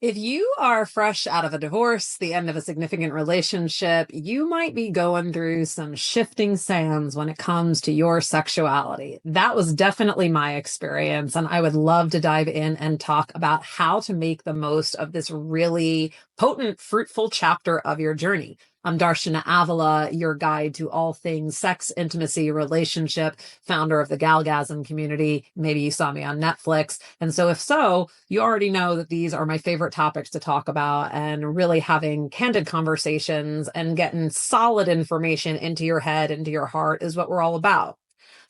If you are fresh out of a divorce, the end of a significant relationship, you might be going through some shifting sands when it comes to your sexuality. That was definitely my experience. And I would love to dive in and talk about how to make the most of this really potent, fruitful chapter of your journey. I'm Darshana Avila, your guide to all things sex, intimacy, relationship, founder of the Galgasm community. Maybe you saw me on Netflix. And so if so, you already know that these are my favorite topics to talk about, and really having candid conversations and getting solid information into your head, into your heart is what we're all about.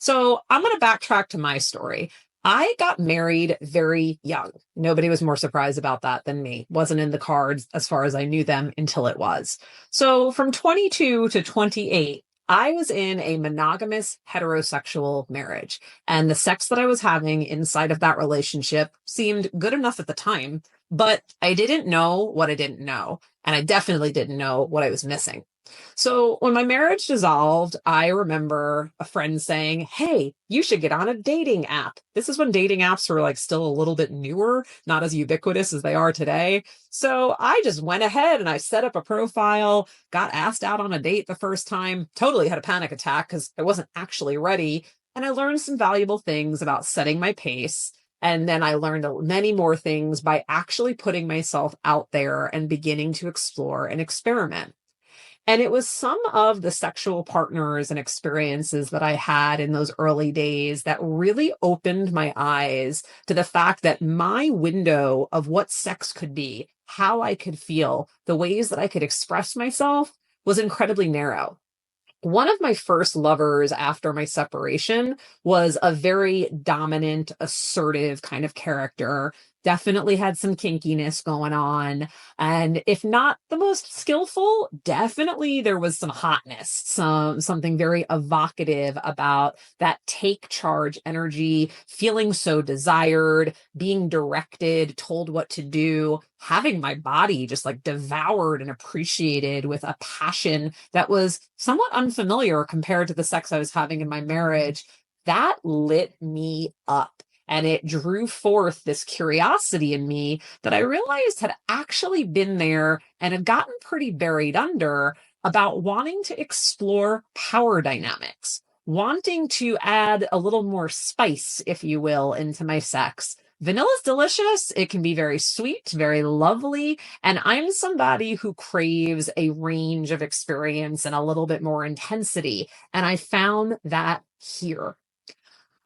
So I'm going to backtrack to my story. I got married very young. Nobody was more surprised about that than me. Wasn't in the cards as far as I knew them until it was. So from 22 to 28, I was in a monogamous heterosexual marriage. And the sex that I was having inside of that relationship seemed good enough at the time, but I didn't know what I didn't know. And I definitely didn't know what I was missing. So when my marriage dissolved, I remember a friend saying, "Hey, you should get on a dating app." This is when dating apps were like still a little bit newer, not as ubiquitous as they are today. So I just went ahead and I set up a profile, got asked out on a date the first time, totally had a panic attack because I wasn't actually ready. And I learned some valuable things about setting my pace. And then I learned many more things by actually putting myself out there and beginning to explore and experiment. And it was some of the sexual partners and experiences that I had in those early days that really opened my eyes to the fact that my window of what sex could be, how I could feel, the ways that I could express myself was incredibly narrow. One of my first lovers after my separation was a very dominant, assertive kind of character. Definitely had some kinkiness going on. And if not the most skillful, definitely there was some hotness, something very evocative about that take charge energy, feeling so desired, being directed, told what to do, having my body just like devoured and appreciated with a passion that was somewhat unfamiliar compared to the sex I was having in my marriage. That lit me up. And it drew forth this curiosity in me that I realized had actually been there and had gotten pretty buried under, about wanting to explore power dynamics, wanting to add a little more spice, if you will, into my sex. Vanilla's delicious. It can be very sweet, very lovely. And I'm somebody who craves a range of experience and a little bit more intensity. And I found that here.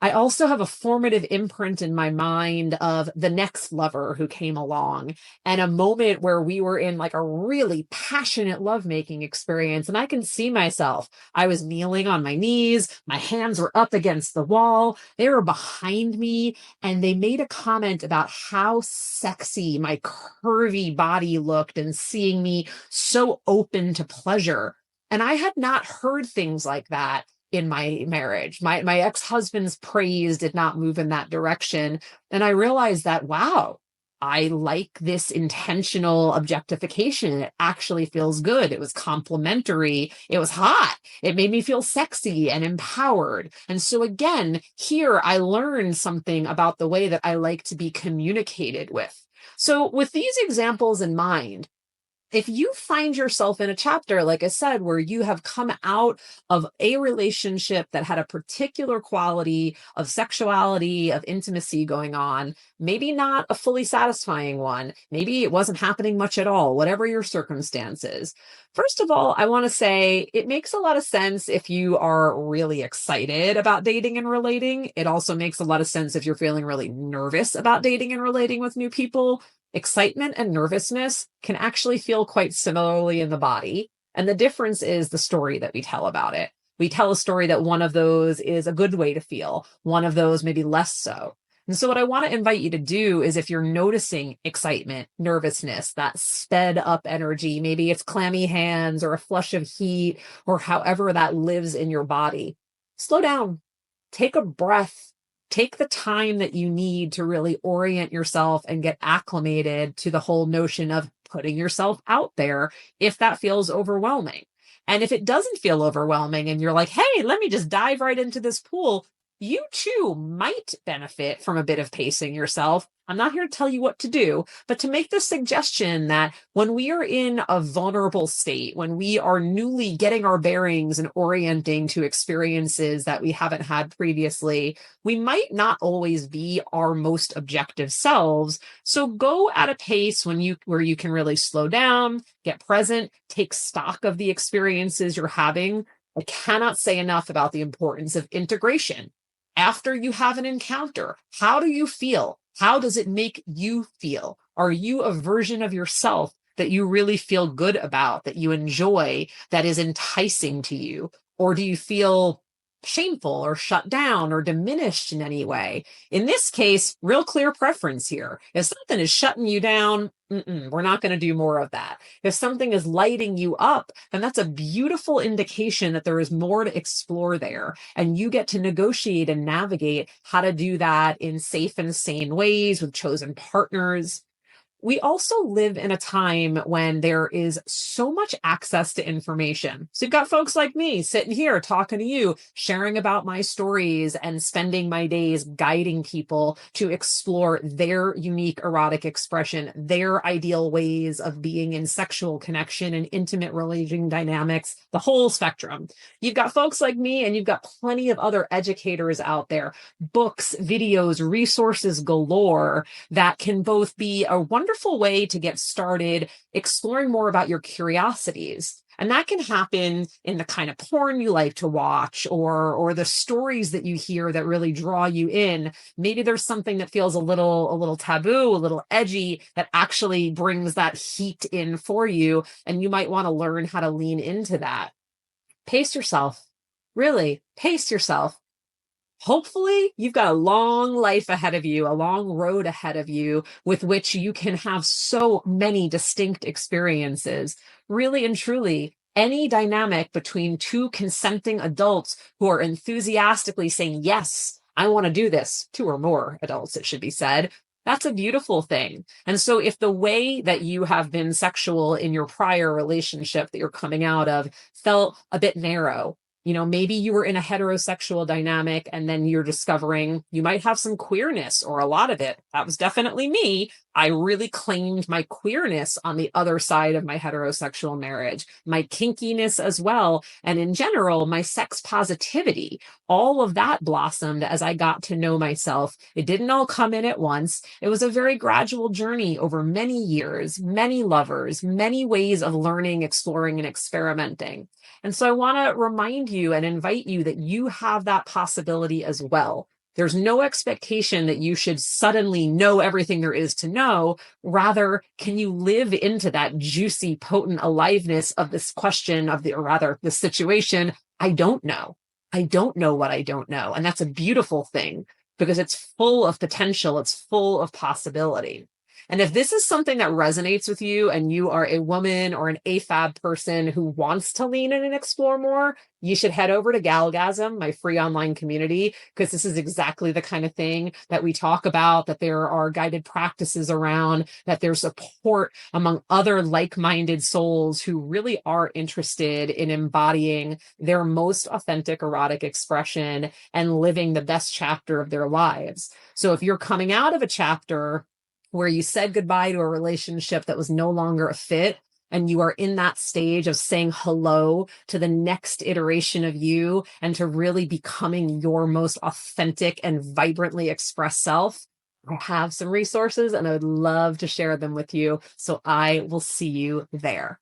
I also have a formative imprint in my mind of the next lover who came along, and a moment where we were in like a really passionate lovemaking experience. And I can see myself. I was kneeling on my knees. My hands were up against the wall. They were behind me, and they made a comment about how sexy my curvy body looked and seeing me so open to pleasure. And I had not heard things like that in my marriage. My ex-husband's praise did not move in that direction. And I realized that, wow, I like this intentional objectification. It actually feels good. It was complimentary. It was hot. It made me feel sexy and empowered. And so again, here I learned something about the way that I like to be communicated with. So with these examples in mind, if you find yourself in a chapter, like I said, where you have come out of a relationship that had a particular quality of sexuality, of intimacy going on, maybe not a fully satisfying one, maybe it wasn't happening much at all, whatever your circumstances. First of all, I want to say it makes a lot of sense if you are really excited about dating and relating. It also makes a lot of sense if you're feeling really nervous about dating and relating with new people. Excitement and nervousness can actually feel quite similarly in the body. And the difference is the story that we tell about it. We tell a story that one of those is a good way to feel, one of those maybe less so. And so what I want to invite you to do is, if you're noticing excitement, nervousness, that sped up energy, maybe it's clammy hands or a flush of heat or however that lives in your body, slow down, take a breath. Take the time that you need to really orient yourself and get acclimated to the whole notion of putting yourself out there if that feels overwhelming. And if it doesn't feel overwhelming and you're like, hey, let me just dive right into this pool, you too might benefit from a bit of pacing yourself. I'm not here to tell you what to do, but to make the suggestion that when we are in a vulnerable state, when we are newly getting our bearings and orienting to experiences that we haven't had previously, we might not always be our most objective selves. So go at a pace where you can really slow down, get present, take stock of the experiences you're having. I cannot say enough about the importance of integration. After you have an encounter, how do you feel? How does it make you feel? Are you a version of yourself that you really feel good about, that you enjoy, that is enticing to you? Or do you feel shameful or shut down or diminished in any way? In this case, real clear preference here. If something is shutting you down, we're not going to do more of that. If something is lighting you up, then that's a beautiful indication that there is more to explore there. And you get to negotiate and navigate how to do that in safe and sane ways with chosen partners. We also live in a time when there is so much access to information. So you've got folks like me sitting here talking to you, sharing about my stories and spending my days guiding people to explore their unique erotic expression, their ideal ways of being in sexual connection and intimate relation dynamics, the whole spectrum. You've got folks like me, and you've got plenty of other educators out there, books, videos, resources galore that can both be a wonderful way to get started exploring more about your curiosities. And that can happen in the kind of porn you like to watch, or the stories that you hear that really draw you in. Maybe there's something that feels a little taboo, a little edgy, that actually brings that heat in for you. And you might want to learn how to lean into that. Pace yourself. Really, pace yourself. Hopefully, you've got a long life ahead of you, a long road ahead of you with which you can have so many distinct experiences. Really and truly, any dynamic between two consenting adults who are enthusiastically saying, yes, I want to do this, two or more adults, it should be said. That's a beautiful thing. And so if the way that you have been sexual in your prior relationship that you're coming out of felt a bit narrow, maybe you were in a heterosexual dynamic and then you're discovering you might have some queerness or a lot of it. That was definitely me. I really claimed my queerness on the other side of my heterosexual marriage, my kinkiness as well. And in general, my sex positivity, all of that blossomed as I got to know myself. It didn't all come in at once. It was a very gradual journey over many years, many lovers, many ways of learning, exploring, and experimenting. And so I want to remind you and invite you that you have that possibility as well. There's no expectation that you should suddenly know everything there is to know. Rather, can you live into that juicy, potent aliveness of this question the situation? I don't know. I don't know what I don't know. And that's a beautiful thing because it's full of potential. It's full of possibility. And if this is something that resonates with you and you are a woman or an AFAB person who wants to lean in and explore more, you should head over to Galgasm, my free online community, because this is exactly the kind of thing that we talk about, that there are guided practices around, that there's support among other like-minded souls who really are interested in embodying their most authentic erotic expression and living the best chapter of their lives. So if you're coming out of a chapter where you said goodbye to a relationship that was no longer a fit, and you are in that stage of saying hello to the next iteration of you and to really becoming your most authentic and vibrantly expressed self, I have some resources and I would love to share them with you. So I will see you there.